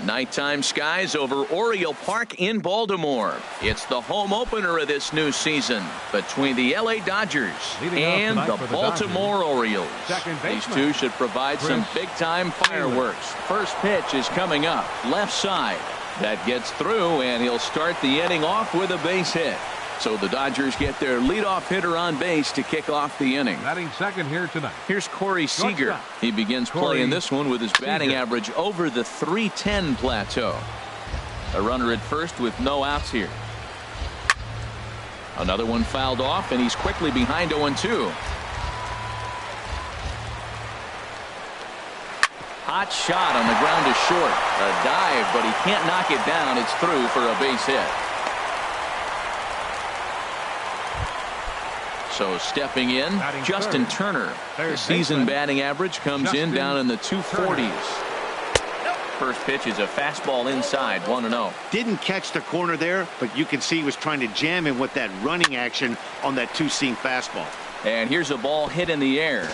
Nighttime skies over Oriole Park in Baltimore. It's the home opener of this new season between the LA Dodgers and the Baltimore Orioles. These two should provide some big-time fireworks. First pitch is coming up, left side. That gets through, and he'll start the inning off with a base hit. So the Dodgers get their leadoff hitter on base to kick off the inning. Batting second here tonight. Here's Corey Seager. He begins playing this one with his batting average over the .310 plateau. A runner at first with no outs here. Another one fouled off, and he's quickly behind 0-2. Hot shot on the ground to short. A dive, but he can't knock it down. It's through for a base hit. So stepping in, Justin Turner. The season batting average comes in down in the 240s. First pitch is a fastball inside, 1-0. Didn't catch the corner there, but you can see he was trying to jam him with that running action on that two-seam fastball. And here's a ball hit in the air,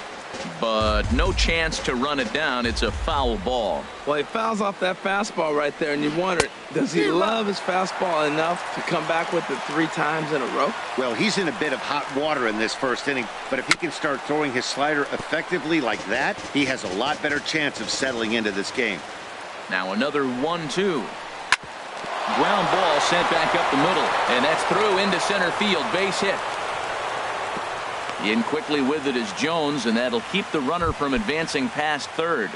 but no chance to run it down. It's a foul ball. Well, he fouls off that fastball right there, and you wonder, does he love his fastball enough to come back with it 3 times in a row? Well, he's in a bit of hot water in this first inning, but if he can start throwing his slider effectively like that, he has a lot better chance of settling into this game. Now another 1-2. Ground ball sent back up the middle, and that's through into center field. Base hit. In quickly with it is Jones, and that'll keep the runner from advancing past third.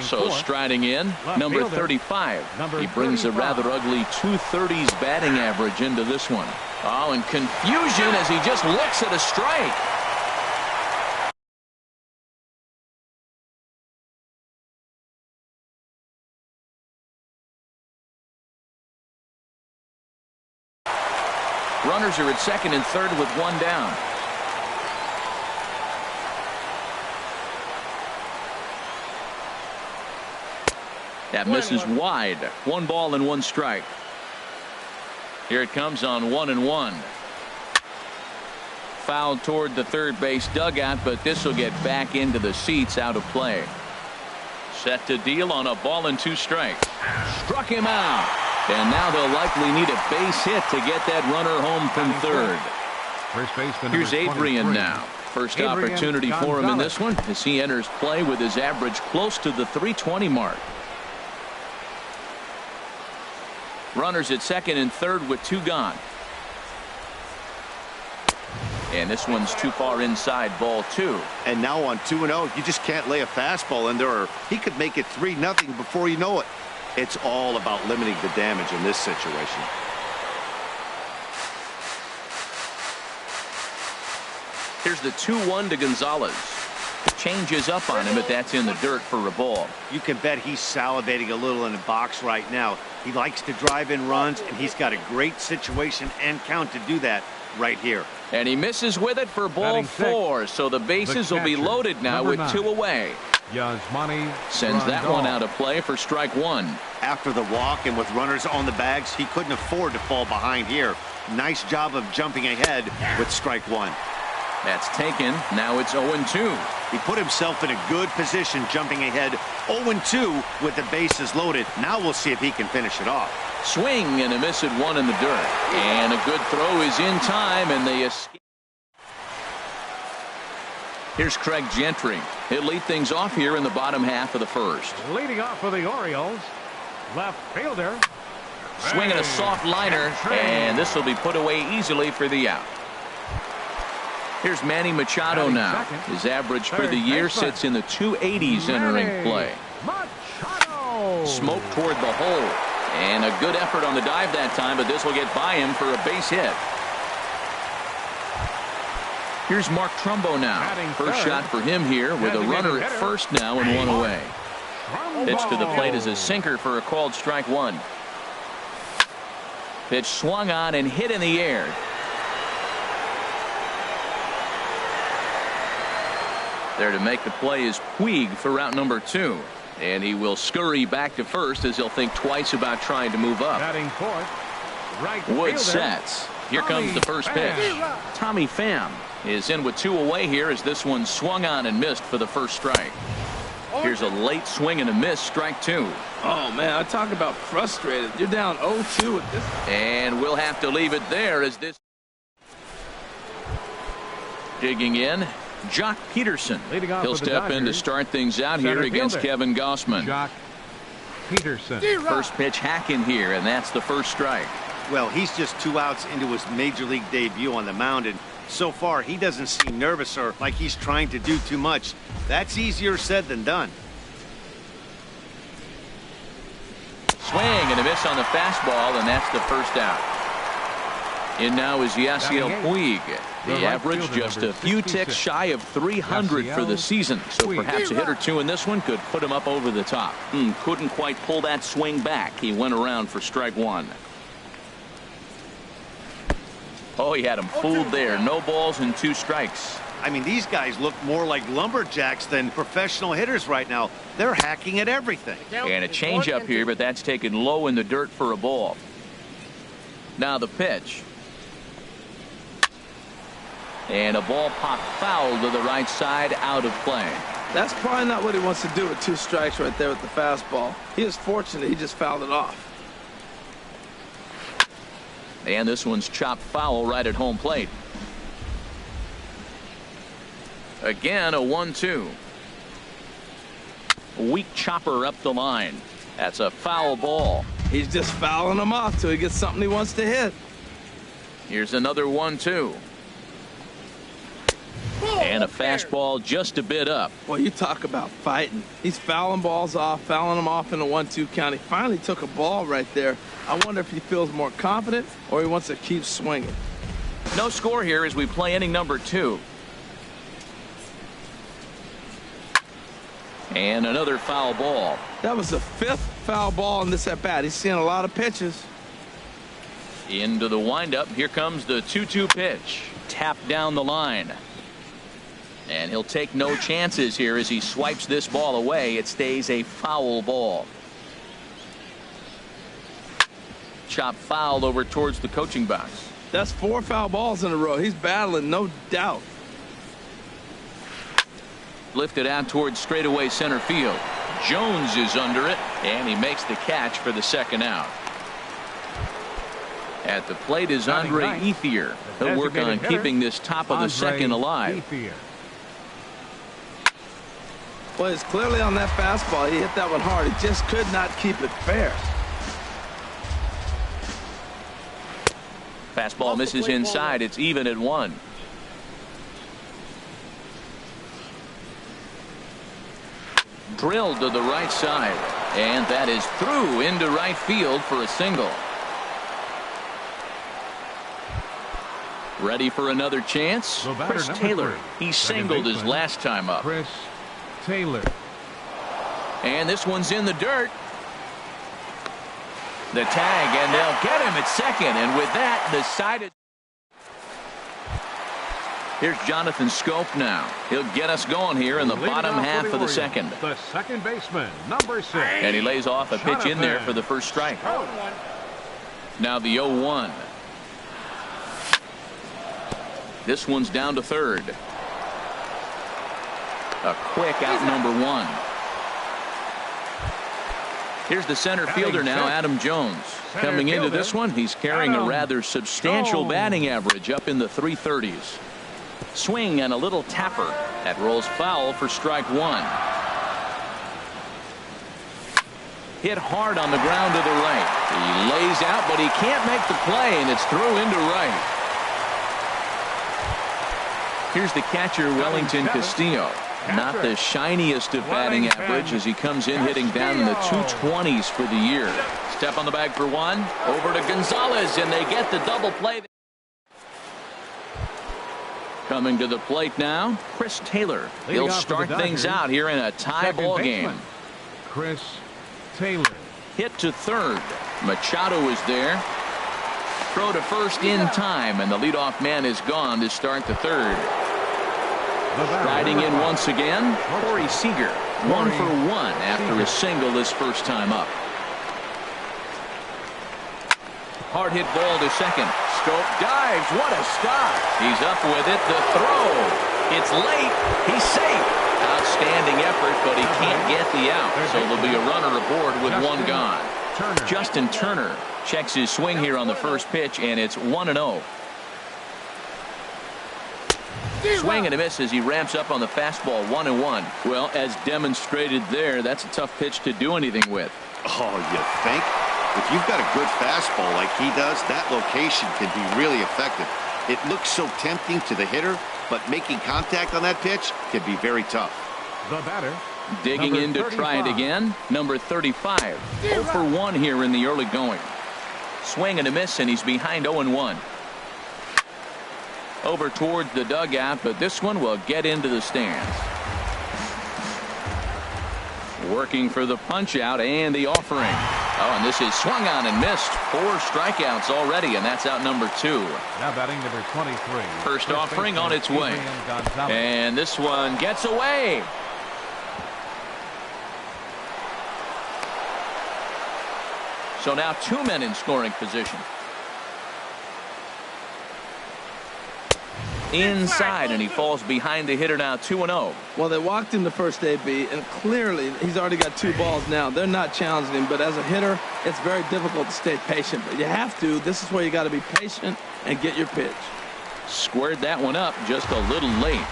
So striding in, number 35. He brings a rather ugly 230s batting average into this one. Oh, and confusion as he just looks at a strike. Runners are at second and third with 1 down. That misses wide. 1 ball and 1 strike. Here it comes on 1-1. Foul toward the third base dugout, but this will get back into the seats, out of play. Set to deal on a ball and 2 strikes. Struck him out. And now they'll likely need a base hit to get that runner home from third. Here's Adrian now. First opportunity for him in this one as he enters play with his average close to the .320 mark. Runners at second and third with 2 gone. And this one's too far inside, ball 2. And now on 2-0, you just can't lay a fastball in there, or he could make it 3-0 before you know it. It's all about limiting the damage in this situation. Here's the 2-1 to Gonzalez. Changes up on him, but that's in the dirt for a ball. You can bet he's salivating a little in the box right now. He likes to drive in runs, and he's got a great situation and count to do that right here. And he misses with it for ball 4, so the bases will be loaded now with 2 away. Sends that one out of play for strike 1. After the walk and with runners on the bags, he couldn't afford to fall behind here. Nice job of jumping ahead with strike 1. That's taken. Now it's 0-2. He put himself in a good position jumping ahead 0-2 with the bases loaded. Now we'll see if he can finish it off. Swing and a miss at 1 in the dirt. And a good throw is in time, and they escape. Here's Craig Gentry. He'll lead things off here in the bottom half of the first. Leading off for the Orioles, left fielder. Swinging a soft liner, and this will be put away easily for the out. Here's Manny Machado now. His average for the year sits in the 280s entering play. Smoke toward the hole. And a good effort on the dive that time, but this will get by him for a base hit. Here's Mark Trumbo now. First shot for him here with a runner at first now and 1 away. Pitch to the plate is a sinker for a called strike 1. Pitch swung on and hit in the air. There to make the play is Puig for route number 2. And he will scurry back to first as he'll think twice about trying to move up. Wood sets. Here comes the first pitch. Tommy Pham is in with 2 away here as this one swung on and missed for the first strike. Here's a late swing and a miss, strike two. Oh, man, I talk about frustrated. You're down 0-2 with this. And we'll have to leave it there as this. Digging in, Jock Peterson. Leading off He'll with the step in to Dodgers, start things out here center against fielder, Kevin Gossman. Jock Peterson. First pitch hacking here, and that's the first strike. Well, he's just 2 outs into his major league debut on the mound, and so far he doesn't seem nervous or like he's trying to do too much. That's easier said than done. Swing and a miss on the fastball, and that's the first out. In now is Yasiel Puig. The average just a few ticks shy of 300 for the season, so perhaps a hit or two in this one could put him up over the top. Couldn't quite pull that swing back. He went around for strike one. Oh, he had him fooled there. No balls and 2 strikes. I mean, these guys look more like lumberjacks than professional hitters right now. They're hacking at everything. And a changeup here, but that's taken low in the dirt for a ball. Now the pitch. And a ball popped foul to the right side, out of play. That's probably not what he wants to do with 2 strikes right there with the fastball. He is fortunate he just fouled it off. And this one's chopped foul right at home plate. Again, a 1-2. Weak chopper up the line. That's a foul ball. He's just fouling them off till he gets something he wants to hit. Here's another 1-2. And a fastball just a bit up. Well, you talk about fighting. He's fouling balls off, fouling them off in a 1-2 count. He finally took a ball right there. I wonder if he feels more confident or he wants to keep swinging. No score here as we play inning number 2. And another foul ball. That was the 5th foul ball in this at bat. He's seeing a lot of pitches. Into the windup. Here comes the 2-2 pitch. Tapped down the line. And he'll take no chances here as he swipes this ball away. It stays a foul ball. Chop foul over towards the coaching box. That's 4 foul balls in a row. He's battling, no doubt. Lifted out towards straightaway center field. Jones is under it, and he makes the catch for the second out. At the plate is Andre Ethier. He'll work on keeping this top of the second alive. Well, it's clearly on that fastball. He hit that one hard. He just could not keep it fair. Fastball misses inside. It's even at 1. Drilled to the right side, and that is through into right field for a single. Ready for another chance? Chris Taylor. He singled his last time up. Chris Taylor. And this one's in the dirt. The tag, and they'll get him at second, and with that, the side. Here's Jonathan Scope now. He'll get us going here in the bottom half of the second. The second baseman, number 6. And he lays off a pitch in there for the first strike. Now the 0-1. This one's down to third. A quick out number 1. Here's the center fielder now, Adam Jones. Coming into this one, he's carrying a rather substantial batting average up in the 330s. Swing and a little tapper. That rolls foul for strike 1. Hit hard on the ground to the right. He lays out, but he can't make the play, and it's through into right. Here's the catcher, Wellington Castillo. Not the shiniest of batting average as he comes in hitting down in the 220s for the year. Step on the bag for 1. Over to Gonzalez, and they get the double play. Coming to the plate now, Chris Taylor. He'll start things out here in a tie ball game. Chris Taylor. Hit to third. Machado is there. Throw to first in time, and the leadoff man is gone to start the third. Riding in once again, Corey Seager. 1 for 1 after a single his first time up. Hard hit ball to second. Scope dives. What a stop. He's up with it. The throw. It's late. He's safe. Outstanding effort, but he can't get the out. So there'll be a runner aboard with one gone. Justin Turner checks his swing here on the first pitch, and it's 1-0. Swing and a miss as he ramps up on the fastball. 1-1. Well, as demonstrated there, that's a tough pitch to do anything with. Oh, you think? If you've got a good fastball like he does, that location can be really effective. It looks so tempting to the hitter, but making contact on that pitch can be very tough. The batter. Digging in to 35. try it again. Number 35. 0 for 1 here in the early going. Swing and a miss, and he's behind 0-1. Over towards the dugout, but this one will get into the stands. Working for the punch out and the offering. Oh, and this is swung on and missed. 4 strikeouts already, and that's out number 2. Now batting number 23. First offering on its way. And this one gets away. So now 2 men in scoring position. Inside, and he falls behind the hitter now. 2-0. Well, they walked him the first AB, and clearly he's already got 2 balls now. They're not challenging him, but as a hitter, it's very difficult to stay patient. But you have to. This is where you got to be patient and get your pitch. Squared that one up just a little late.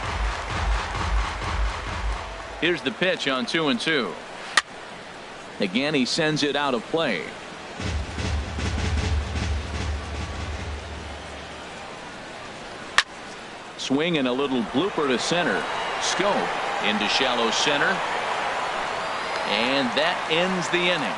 Here's the pitch on 2-2. Again, he sends it out of play. Swing and a little blooper to center. Scope into shallow center. And that ends the inning.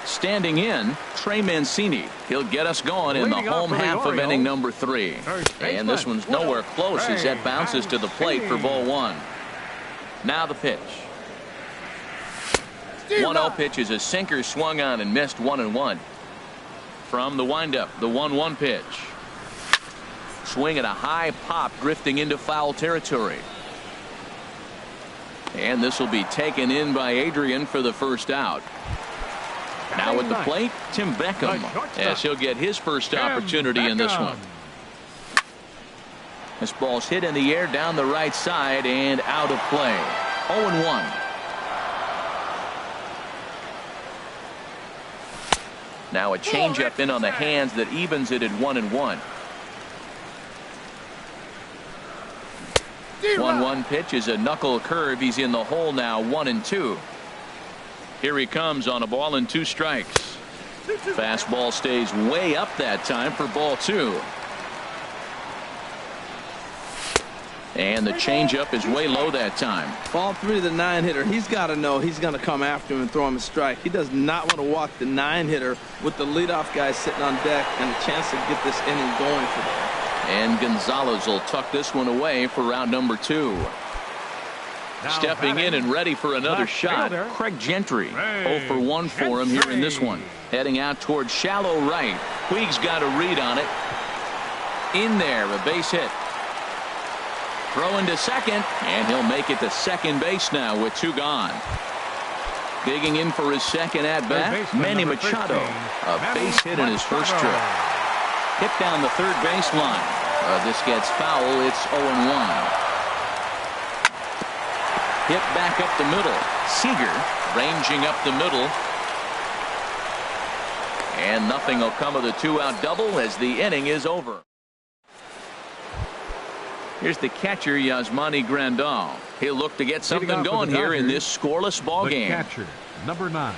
Standing in, Trey Mancini. He'll get us going in the home half of inning number 3. And this one's nowhere close as that bounces to the plate for ball 1. Now the pitch. 1-0 pitch is a sinker, swung on and missed. 1-1. From the windup, the 1-1 pitch. Swing at a high pop, drifting into foul territory. And this will be taken in by Adrian for the first out. Now at the plate, Tim Beckham, as he'll get his first opportunity in this one. This ball's hit in the air down the right side and out of play. 0-1. Now a changeup in on the hands that evens it at 1-1. 1-1 pitch is a knuckle curve. He's in the hole now. 1-2. Here he comes on a ball and 2 strikes. Fastball stays way up that time for ball 2. And the changeup is way low that time. Ball 3 to the 9-hitter. He's got to know he's going to come after him and throw him a strike. He does not want to walk the 9-hitter with the leadoff guy sitting on deck and a chance to get this inning going for them. And Gonzalez will tuck this one away for round number 2. Stepping in and ready for another shot, Craig Gentry. 0 for 1 for him here in this one. Heading out towards shallow right. Puig's got a read on it. In there, a base hit. Throw into second, and he'll make it to second base now with 2 gone. Digging in for his second at-bat, Manny Machado. A base hit in his first trip. Hit down the third baseline. This gets foul. It's 0-1. Hit back up the middle. Seager ranging up the middle. And nothing will come of the 2-out double as the inning is over. Here's the catcher, Yasmani Grandal. He'll look to get something going here in this scoreless ball game. Catcher, number 9.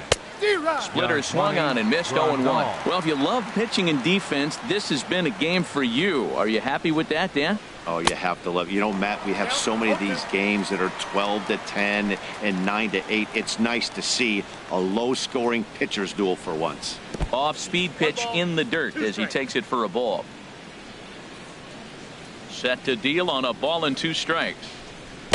Splitter swung on and missed. 0-1. Well, if you love pitching and defense, this has been a game for you. Are you happy with that, Dan? Oh, you have to love. You know, Matt, we have so many of these games that are 12-10 and 9-8. It's nice to see a low-scoring pitcher's duel for once. Off-speed pitch in the dirt as he takes it for a ball. Set to deal on a ball and 2 strikes.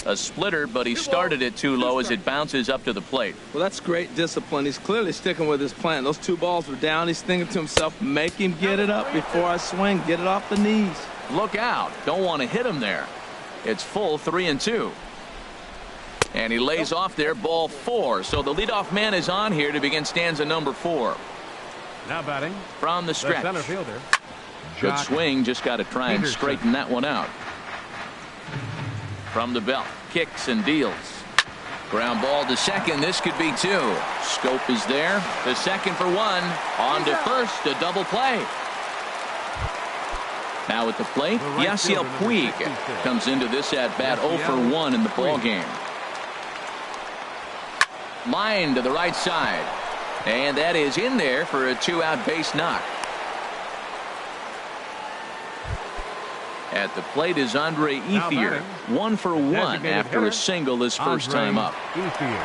A splitter, but he started it too low as it bounces up to the plate. Well, that's great discipline. He's clearly sticking with his plan. Those 2 balls were down. He's thinking to himself, make him get it up before I swing. Get it off the knees. Look out. Don't want to hit him there. It's full 3-2. And he lays off there, ball 4. So the leadoff man is on here to begin stanza number 4. Now batting from the stretch. center fielder, Good swing, just got to try and straighten that one out. From the belt, kicks and deals. Ground ball to second. This could be two. Scope is there. The second for one. On to first. A double play. Now at the plate, Yasiel Puig comes into this at bat 0 for 1 in the ball game. Line to the right side. And that is in there for a 2-out base knock. At the plate is Andre Ethier, 1 for 1 after a single his first time up.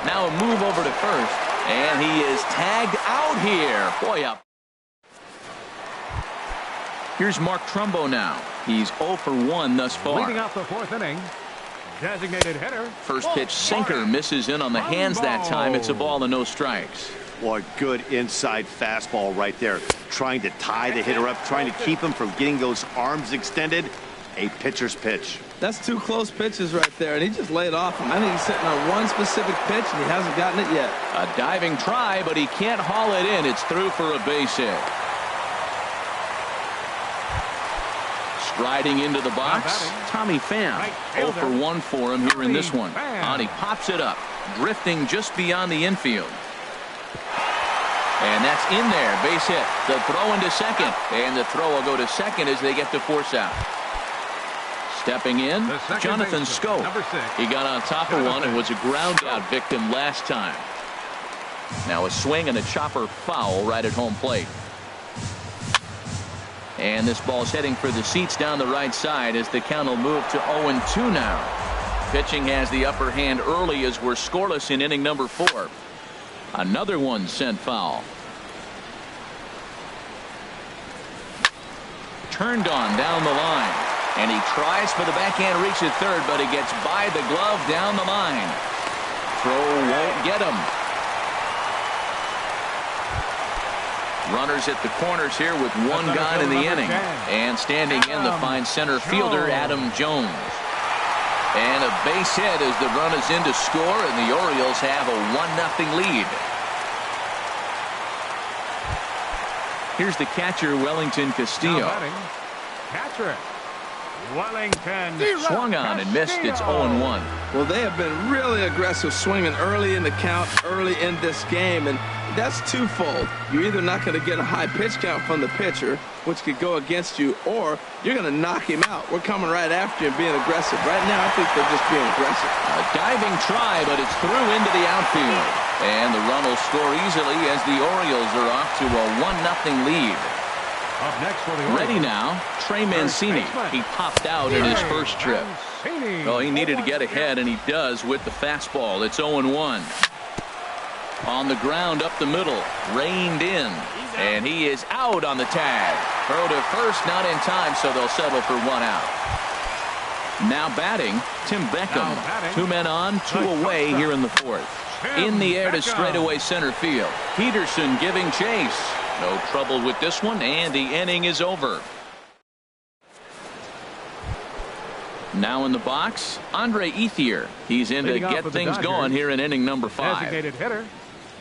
Now a move over to first, and he is tagged out here. Boy, up. Here's Mark Trumbo now. He's 0 for 1 thus far. Leading off the 4th inning, designated hitter. First pitch sinker misses in on the hands that time. It's a ball and no strikes. Boy, good inside fastball right there. Trying to tie the hitter up, trying to keep him from getting those arms extended. A pitcher's pitch. That's 2 close pitches right there, and he just laid off him. I think he's sitting on one specific pitch, and he hasn't gotten it yet. A diving try, but he can't haul it in. It's through for a base hit. Striding into the box, Tommy Pham. 0 for 1 for him here in this one. And he pops it up, drifting just beyond the infield. And that's in there, base hit. The throw into second, and the throw will go to second as they get to force out. Stepping in, Jonathan Scope. He got on top of one and was a ground out victim last time. Now a swing and a chopper foul right at home plate. And this ball's heading for the seats down the right side as the count will move to 0-2 now. Pitching has the upper hand early as we're scoreless in inning number 4. Another one sent foul. Turned on down the line. And he tries for the backhand reach at third, but he gets by the glove down the line. Throw won't get him. Runners at the corners here with one gone in the inning. And standing in the fine center fielder, Adam Jones. And a base hit as the run is in to score, and the Orioles have a 1-0 lead. Here's the catcher, Wellington Castillo. Catcher Wellington swung on and missed. It's 0-1. Well, they have been really aggressive swinging early in the count, early in this game, and that's twofold. You're either not going to get a high pitch count from the pitcher, which could go against you, or you're going to knock him out. We're coming right after you and being aggressive. Right now, I think they're just being aggressive. A diving try, but it's through into the outfield. And the run will score easily as the Orioles are off to a 1-0 lead. Up next for the ready now, Trey Mancini. He popped out in his first trip. Well, he needed to get ahead, and he does with the fastball. It's 0-1. On the ground up the middle, reined in, and he is out on the tag. Throw to first, not in time, so they'll settle for 1 out. Now batting, Tim Beckham. 2 men on, 2 away here in the 4th. In the air to straightaway center field. Peterson giving chase. No trouble with this one, and the inning is over. Now in the box, Andre Ethier. He's in to get things going here in inning number 5. Designated hitter,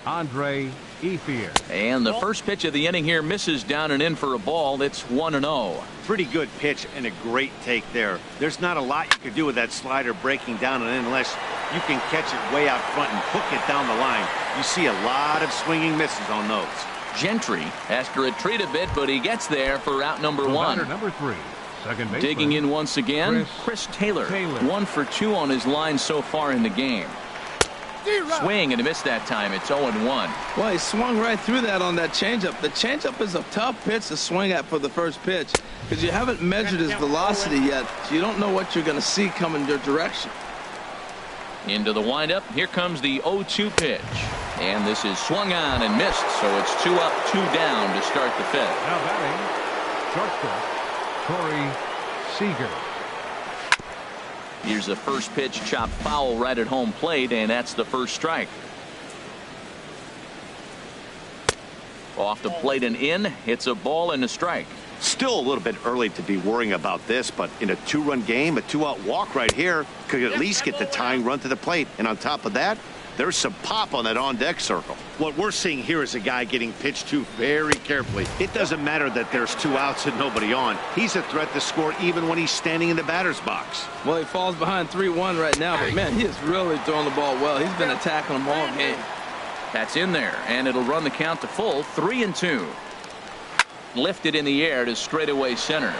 Andre Ethier. And the first pitch of the inning here misses down and in for a ball. It's 1-0. Pretty good pitch and a great take there. There's not a lot you could do with that slider breaking down and in unless you can catch it way out front and hook it down the line. You see a lot of swinging misses on those. Gentry has to retreat a bit, but he gets there for out number 1. Number 3, second baseman. Digging in once again, Chris Taylor. 1 for 2 on his line so far in the game. Swing and a miss that time. It's 0-1. Well, he swung right through that on that changeup. The changeup is a tough pitch to swing at for the first pitch because you haven't measured his velocity yet, so you don't know what you're going to see coming your direction. Into the windup. Here comes the 0-2 pitch. And this is swung on and missed, so it's 2 up, 2 down to start the 5th. Now batting, shortstop, Corey Seager. Here's the first pitch, chopped foul right at home plate, and that's the first strike. Off the plate and in. It's a ball and a strike. Still a little bit early to be worrying about this, but in a 2-run game, a 2-out walk right here could at least get the tying run to the plate. And on top of that, There's some pop on that on-deck circle. What we're seeing here is a guy getting pitched to very carefully. It doesn't matter that there's 2 outs and nobody on. He's a threat to score even when he's standing in the batter's box. Well, he falls behind 3-1 right now, but man, he is really throwing the ball well. He's been attacking them all game. That's in there, and it'll run the count to full, 3-2. Lifted in the air to straightaway center.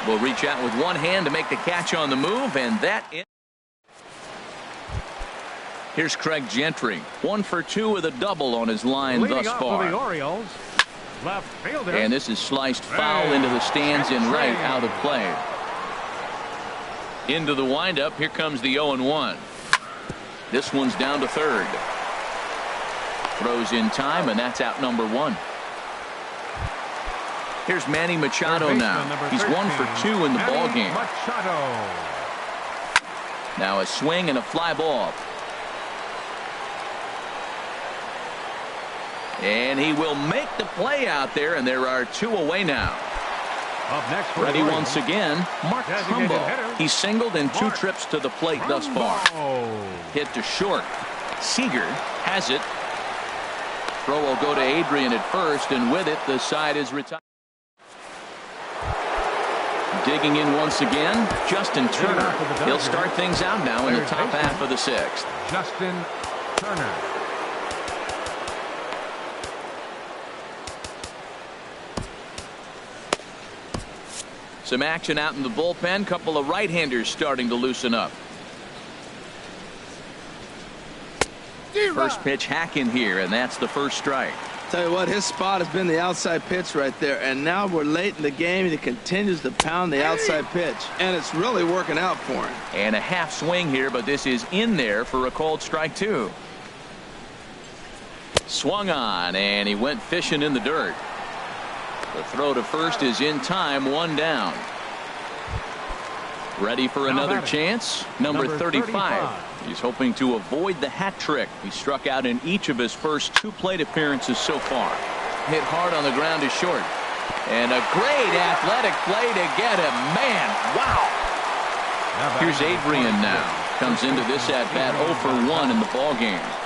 Will reach out with one hand to make the catch on the move, and that is. Here's Craig Gentry, 1 for 2 with a double on his line thus far. The Orioles, left fielder. And this is sliced foul into the stands in right, out of play. Into the windup, here comes the 0-1. This one's down to third. Throws in time, and that's out number 1. Here's Manny Machado now. He's 1 for 2 in the ball game. Now a swing and a fly ball. And he will make the play out there, and there are 2 away now. Up next, ready once again, Mark Trumbo. He's singled in 2 trips to the plate thus far. Hit to short. Seager has it. Throw will go to Adrian at first, and with it, the side is retired. Digging in once again, Justin Turner. He'll start things out now in the top half of the 6th. Justin Turner. Some action out in the bullpen. Couple of right-handers starting to loosen up. First pitch hack in here, and that's the first strike. Tell you what, his spot has been the outside pitch right there, and now we're late in the game, and he continues to pound the outside pitch, and it's really working out for him. And a half swing here, but this is in there for a called strike 2. Swung on, and he went fishing in the dirt. The throw to first is in time, 1 down. Ready for another chance. Number 35. He's hoping to avoid the hat trick. He struck out in each of his first 2 plate appearances so far. Hit hard on the ground to short. And a great athletic play to get him. Man, wow. Here's Adrian now. Comes into this at-bat 0 for 1 in the ballgame.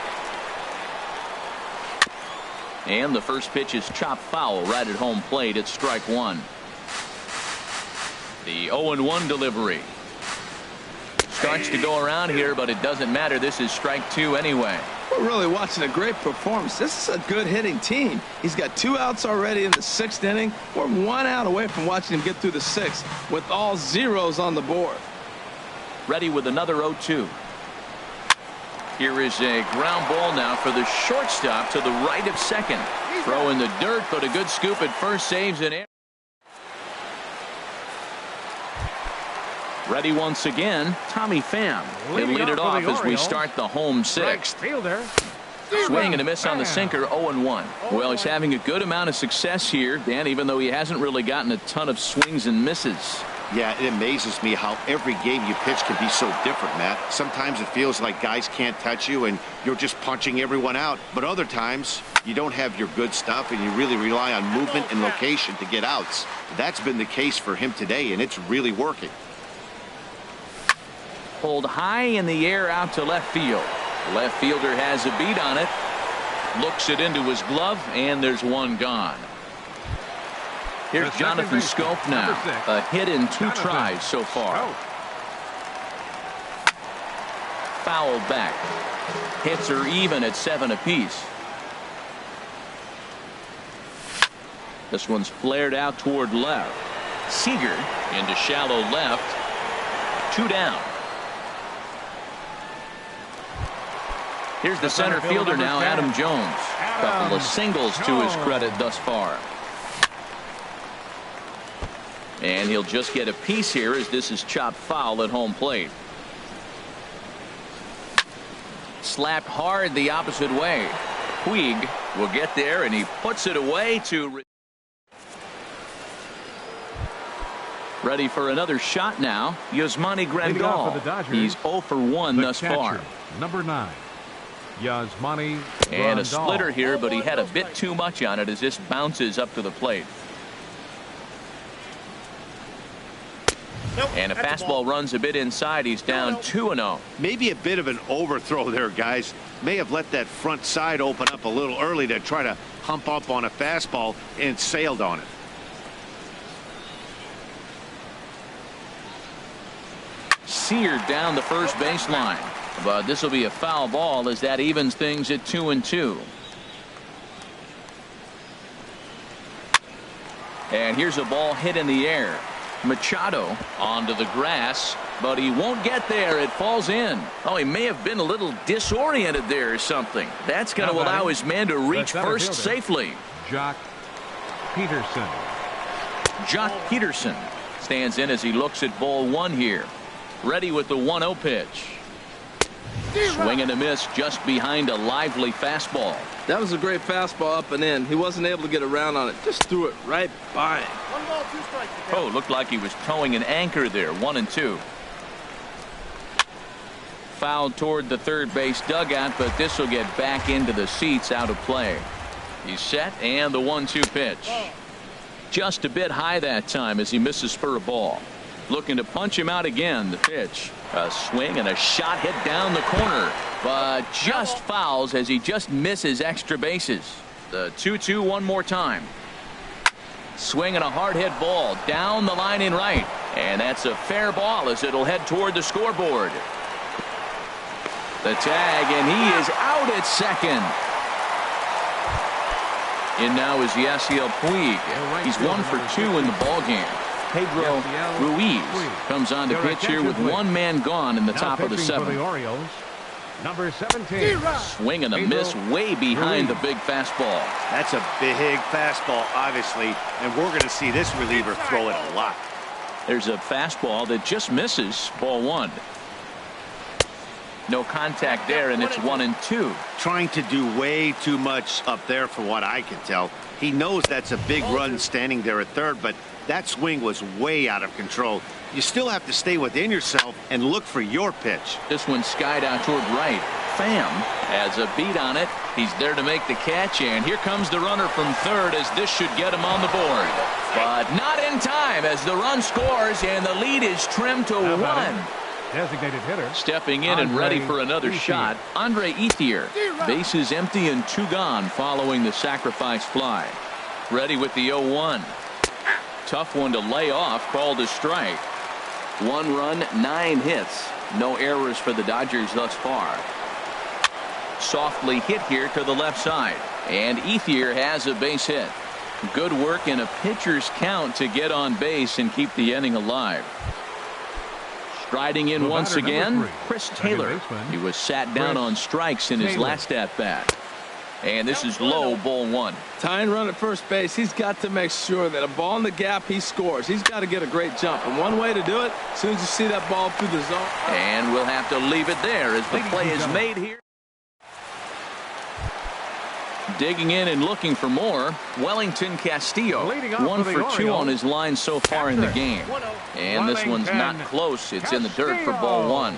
And the first pitch is chopped foul right at home plate. It's strike 1. The 0-1 delivery. Starts to go around here, but it doesn't matter. This is strike 2 anyway. We're really watching a great performance. This is a good hitting team. He's got 2 outs already in the 6th inning. We're 1 out away from watching him get through the 6th with all zeros on the board. Ready with another 0-2. Here is a ground ball now for the shortstop to the right of second. Throw in the dirt, but a good scoop at first, saves an error. Ready once again, Tommy Pham. He'll lead it off as we start the home 6th. Swing and a miss on the sinker, 0-1. Well, he's having a good amount of success here, Dan, even though he hasn't really gotten a ton of swings and misses. Yeah, it amazes me how every game you pitch can be so different, Matt. Sometimes it feels like guys can't touch you and you're just punching everyone out. But other times, you don't have your good stuff and you really rely on movement and location to get outs. That's been the case for him today, and it's really working. Pulled high in the air out to left field. Left fielder has a beat on it. Looks it into his glove, and there's 1 gone. Here's Jonathan Scope now. A hit in 2 tries so far. Fouled back. Hits are even at 7 apiece. This one's flared out toward left. Seager into shallow left. 2 down. Here's the center fielder now, Adam Jones. Couple of singles to his credit thus far. And he'll just get a piece here as this is chopped foul at home plate. Slapped hard the opposite way. Puig will get there, and he puts it away to. Ready for another shot now. Yasmani Grandal. He's 0 for 1 thus far. Number 9. Yasmani and a splitter here, but he had a bit too much on it as this bounces up to the plate. And a fastball runs a bit inside. He's down 2-0. Maybe a bit of an overthrow there, guys. May have let that front side open up a little early to try to hump up on a fastball and sailed on it. Seared down the first baseline. But this will be a foul ball as that evens things at 2-2. And here's a ball hit in the air. Machado onto the grass, but he won't get there. It falls in. Oh, he may have been a little disoriented there or something. That's going to allow his man to reach first safely. Jock Peterson. Jock Peterson stands in as he looks at ball one here. Ready with the 1-0 pitch. Swing and a miss just behind a lively fastball. That was a great fastball up and in. He wasn't able to get around on it. Just threw it right by him. 1 ball, 2 strikes. Oh, looked like he was towing an anchor there. 1-2. Fouled toward the third base dugout, but this will get back into the seats, out of play. He's set, and the 1-2 pitch. Just a bit high that time as he misses for a ball. Looking to punch him out again. The pitch. A swing and a shot hit down the corner, but just fouls as he just misses extra bases. The 2-2 one more time. Swing and a hard hit ball down the line in right, and that's a fair ball as it'll head toward the scoreboard. The tag, and he is out at second. In now is Yasiel Puig. He's 1 for 2 in the ballgame. Pedro Ruiz comes on to pitch here with one man gone in the top of the 7th. The Orioles, number 17. Swing and a miss way behind the big fastball. That's a big fastball, obviously, and we're going to see this reliever throw it a lot. There's a fastball that just misses. Ball 1. No contact there, and it's 1-2. Trying to do way too much up there for what I can tell. He knows that's a big run standing there at third, but that swing was way out of control. You still have to stay within yourself and look for your pitch. This one skied out toward right. Pham has a beat on it. He's there to make the catch, and here comes the runner from third as this should get him on the board. But not in time as the run scores, and the lead is trimmed to 1. Designated hitter. Stepping in and ready for another shot, Andre Ethier. Bases empty and 2 gone following the sacrifice fly. Ready with the 0-1. Tough one to lay off, called a strike. 1 run, 9 hits. No errors for the Dodgers thus far. Softly hit here to the left side, and Ethier has a base hit. Good work in a pitcher's count to get on base and keep the inning alive. Striding in once again, Chris Taylor. He was sat down on strikes in his last at-bat. And this is low, ball 1. Tying run at first base, he's got to make sure that a ball in the gap, he scores. He's got to get a great jump. And one way to do it, as soon as you see that ball through the zone. And we'll have to leave it there as the play is made here. Digging in and looking for more, Wellington Castillo. 1 for 2 on his line so far in the game. And this one's not close. It's in the dirt for ball 1.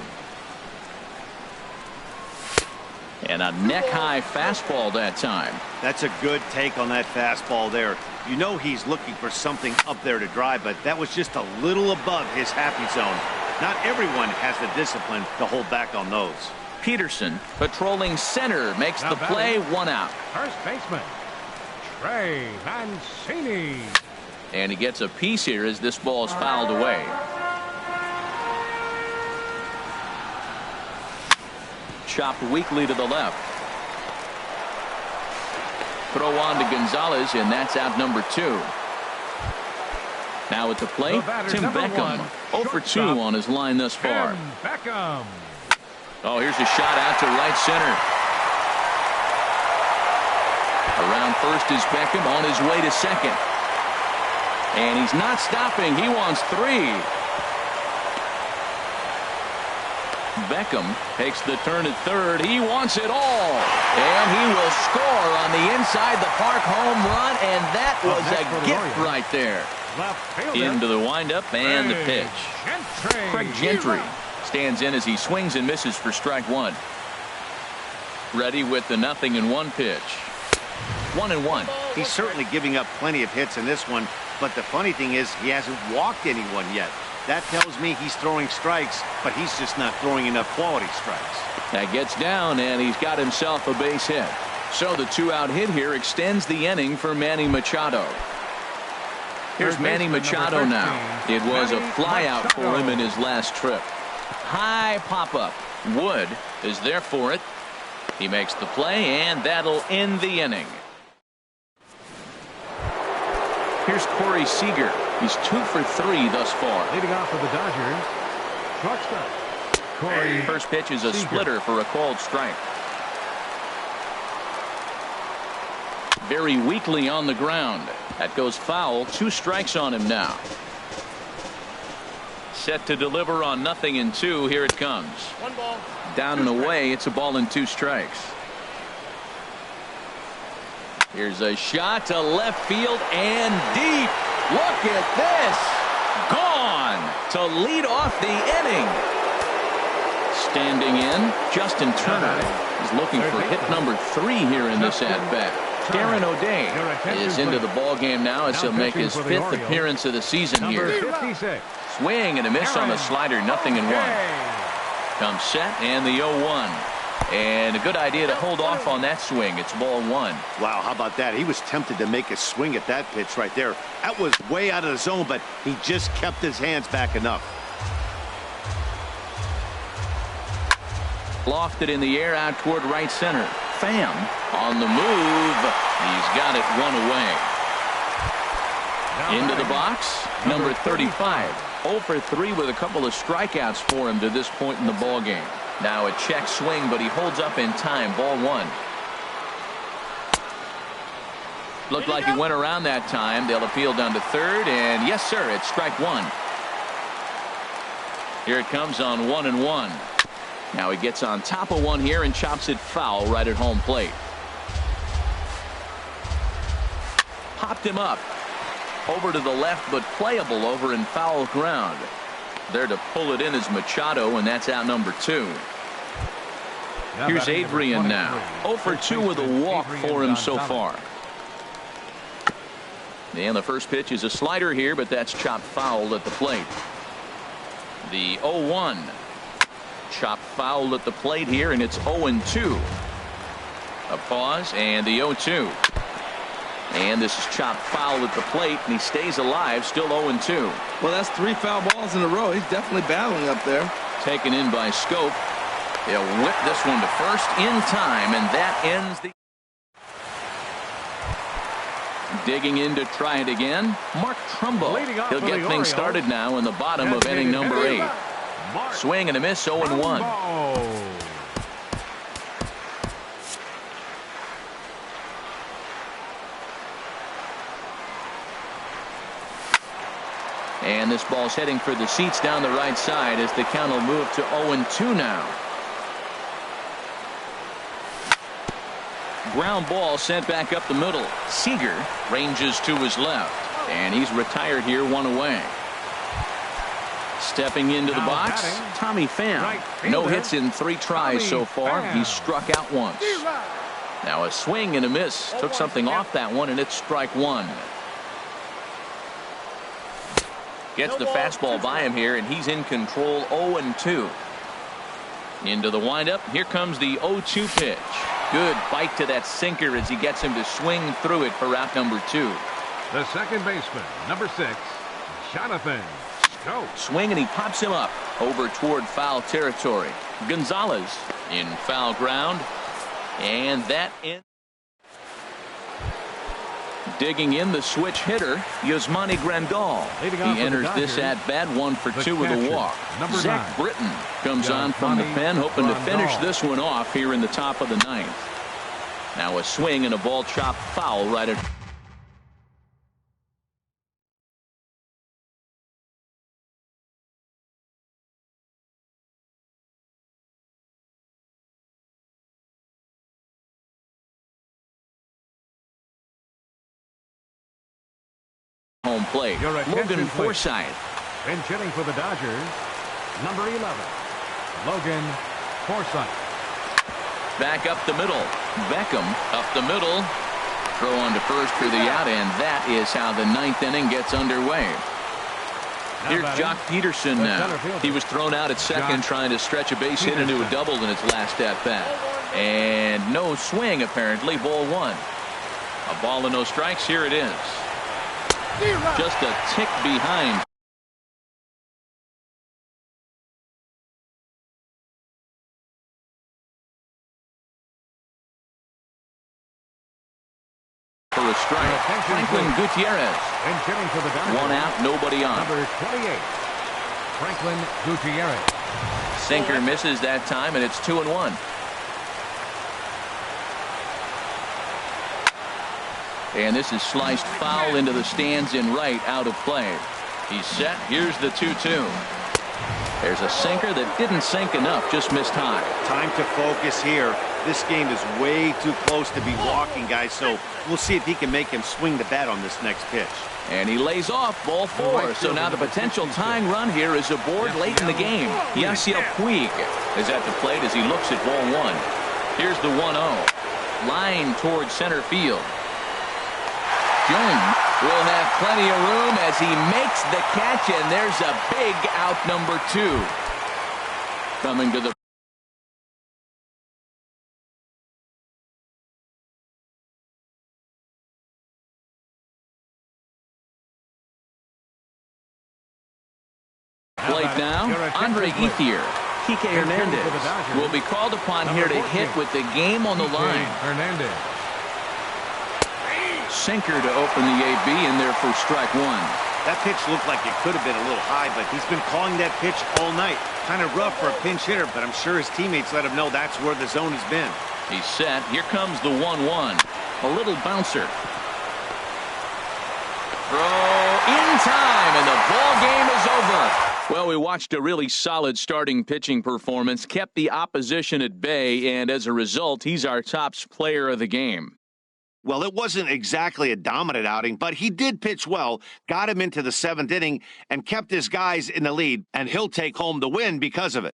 And a neck-high fastball that time. That's a good take on that fastball there. You know he's looking for something up there to drive, but that was just a little above his happy zone. Not everyone has the discipline to hold back on those. Peterson patrolling center makes the play, 1 out. First baseman, Trey Mancini. And he gets a piece here as this ball is fouled away. Chopped weakly to the left. Throw on to Gonzalez, and that's out number 2. Now at the plate, Tim Beckham. 0 for 2 on his line thus far. Beckham. Oh, here's a shot out to right center. Around first is Beckham on his way to second. And he's not stopping. He wants 3. Beckham takes the turn at third. He wants it all. And he will score on the inside the park home run. And that was a gift right there. Into the windup and the pitch. Craig Gentry stands in as he swings and misses for strike 1. Ready with the 0-1 pitch. 1-1. He's certainly giving up plenty of hits in this one, but the funny thing is he hasn't walked anyone yet. That tells me he's throwing strikes, but he's just not throwing enough quality strikes. That gets down, and he's got himself a base hit. So the two-out hit here extends the inning for Manny Machado. Here's Manny Machado now. It was a flyout for him in his last trip. High pop-up. Wood is there for it. He makes the play, and that'll end the inning. Here's Corey Seager. He's 2 for 3 thus far. Leading off for the Dodgers, shortstop Corey. First pitch is a Seager. splitter for a called strike. Very weakly on the ground. That goes foul. 2 strikes on him now. Set to deliver on 0-2. Here it comes. 1 ball. Down and away. It's a ball and 2 strikes. Here's a shot to left field and deep. Look at this. Gone to lead off the inning. Standing in, Justin Turner is looking for hit number 3 here in this at-bat. Darren O'Day is into the ball game now as he'll make his 5th appearance of the season here. Number 56. Swing and a miss on the slider, 0-1. Comes set and the 0-1. And a good idea to hold off on that swing. It's ball 1. Wow, how about that? He was tempted to make a swing at that pitch right there. That was way out of the zone, but he just kept his hands back enough. Lofted in the air out toward right center. Pham on the move. He's got it 1 away. Into the box, number 35. 0 for 3 with a couple of strikeouts for him to this point in the ball game. Now a check swing, but he holds up in time. Ball 1. Looked like he went around that time. They'll appeal down to third, and yes, sir, it's strike 1. Here it comes on 1-1. Now he gets on top of one here and chops it foul right at home plate. Popped him up. Over to the left, but playable over in foul ground. There to pull it in is Machado, and that's out number 2. Here's Adrian now. 0 for 2 with a walk for him so far. And the first pitch is a slider here, but that's chopped foul at the plate. The 0-1. Chopped foul at the plate here, and it's 0-2. A pause, and the 0-2. And this is chopped foul at the plate, and he stays alive, still 0-2. Well, that's 3 foul balls in a row. He's definitely battling up there. Taken in by Scope. They'll whip this one to first in time, and that ends the... Digging in to try it again, Mark Trumbo. He'll get things started now in the bottom of inning number 8. Swing and a miss, 0-1. And this ball's heading for the seats down the right side as the count will move to 0-2 now. Ground ball sent back up the middle. Seager ranges to his left, and he's retired here, 1 away. Stepping into the box, Tommy Pham. No hits in 3 tries so far. He's struck out once. Now a swing and a miss. Took something off that one, and it's strike 1. Gets the fastball by him here, and he's in control, 0-2. Into the windup. Here comes the 0-2 pitch. Good bite to that sinker as he gets him to swing through it for out number 2. The second baseman, number 6, Jonathan Scope. Swing, and he pops him up over toward foul territory. Gonzalez in foul ground, and that in. Digging in the switch hitter, Yasmani Grandal. He enters this at-bat 1 for 2 with a walk. Zach Britton comes on from the pen, hoping to finish this one off here in the top of the 9th. Now a swing and a ball chopped foul right at home plate. Logan Forsythe. Bench hitting for the Dodgers, number 11, Logan Forsythe. Back up the middle. Beckham up the middle. Throw on to first for the out, and that is how the 9th inning gets underway. Here's batting, Jock Peterson the now. center fielder. He was thrown out at second Jock trying to stretch a base hit into a Peterson. double in its last at-bat. And no swing, apparently. Ball one. A ball and no strikes. Here it is. Just a tick behind. For a strike. Franklin Gutierrez. And hitting for the Dodgers. One out, nobody on. Number 28, Franklin Gutierrez. Sinker misses that time, and it's 2-1. And this is sliced foul into the stands in right, out of play. He's set. Here's the 2-2. There's a sinker that didn't sink enough, just missed high. Time to focus here. This game is way too close to be walking, guys, so we'll see if he can make him swing the bat on this next pitch. And he lays off ball four. So now the potential tying run here is aboard late in the game. Yasiel Puig is at the plate as he looks at ball one. Here's the 1-0. Line towards center field. Jones will have plenty of room as he makes the catch, and there's a big out, number 2. Coming to the plate now, Andre Ethier. Kike Hernandez Will be called upon here to hit with the game on the line. Hernandez. Sinker to open the AB in there for strike one. That pitch looked like it could have been a little high, but he's been calling that pitch all night. Kind of rough for a pinch hitter, but I'm sure his teammates let him know that's where the zone has been. He's set. Here comes the 1-1. A little bouncer. Throw in time, and the ball game is over. Well, we watched a really solid starting pitching performance, kept the opposition at bay, and as a result, he's our top player of the game. Well, it wasn't exactly a dominant outing, but he did pitch well, got him into the 7th inning, and kept his guys in the lead, and he'll take home the win because of it.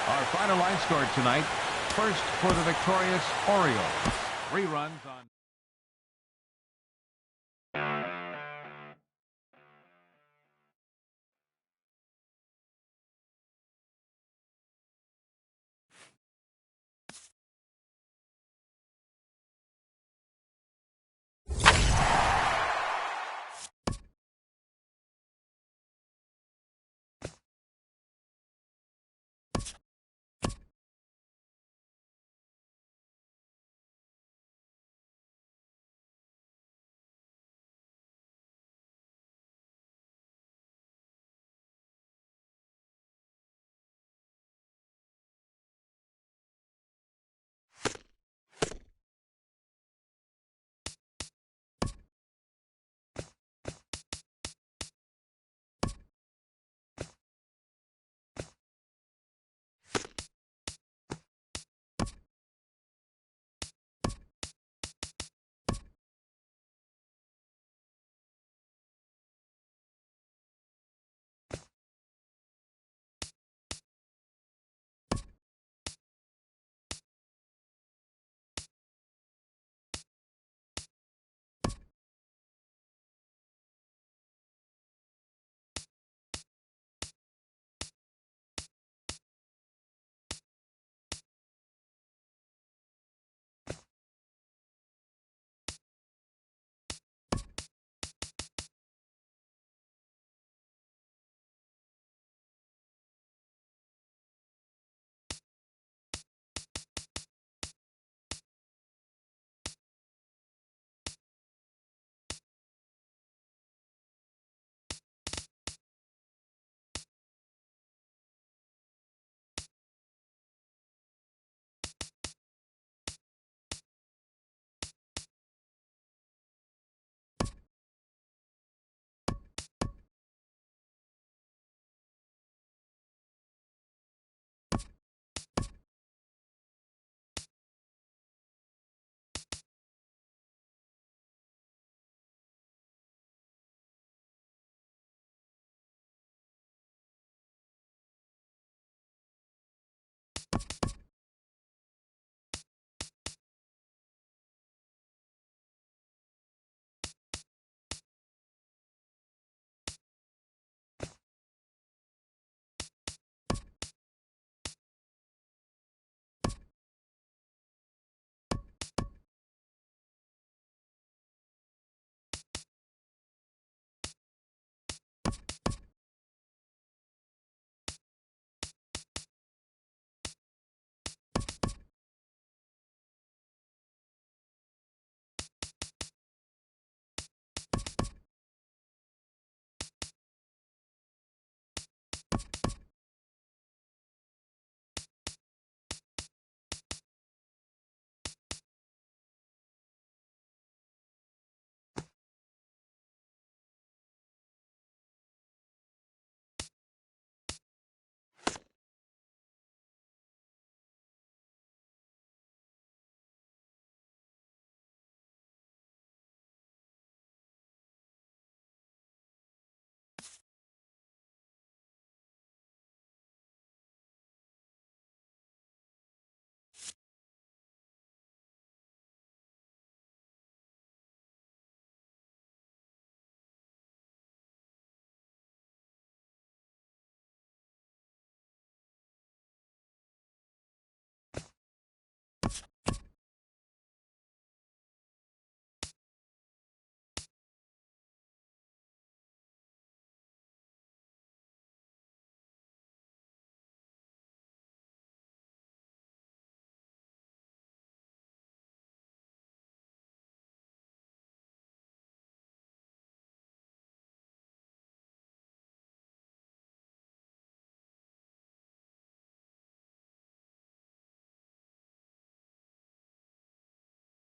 Our final line score tonight. First for the victorious Orioles. 3 runs on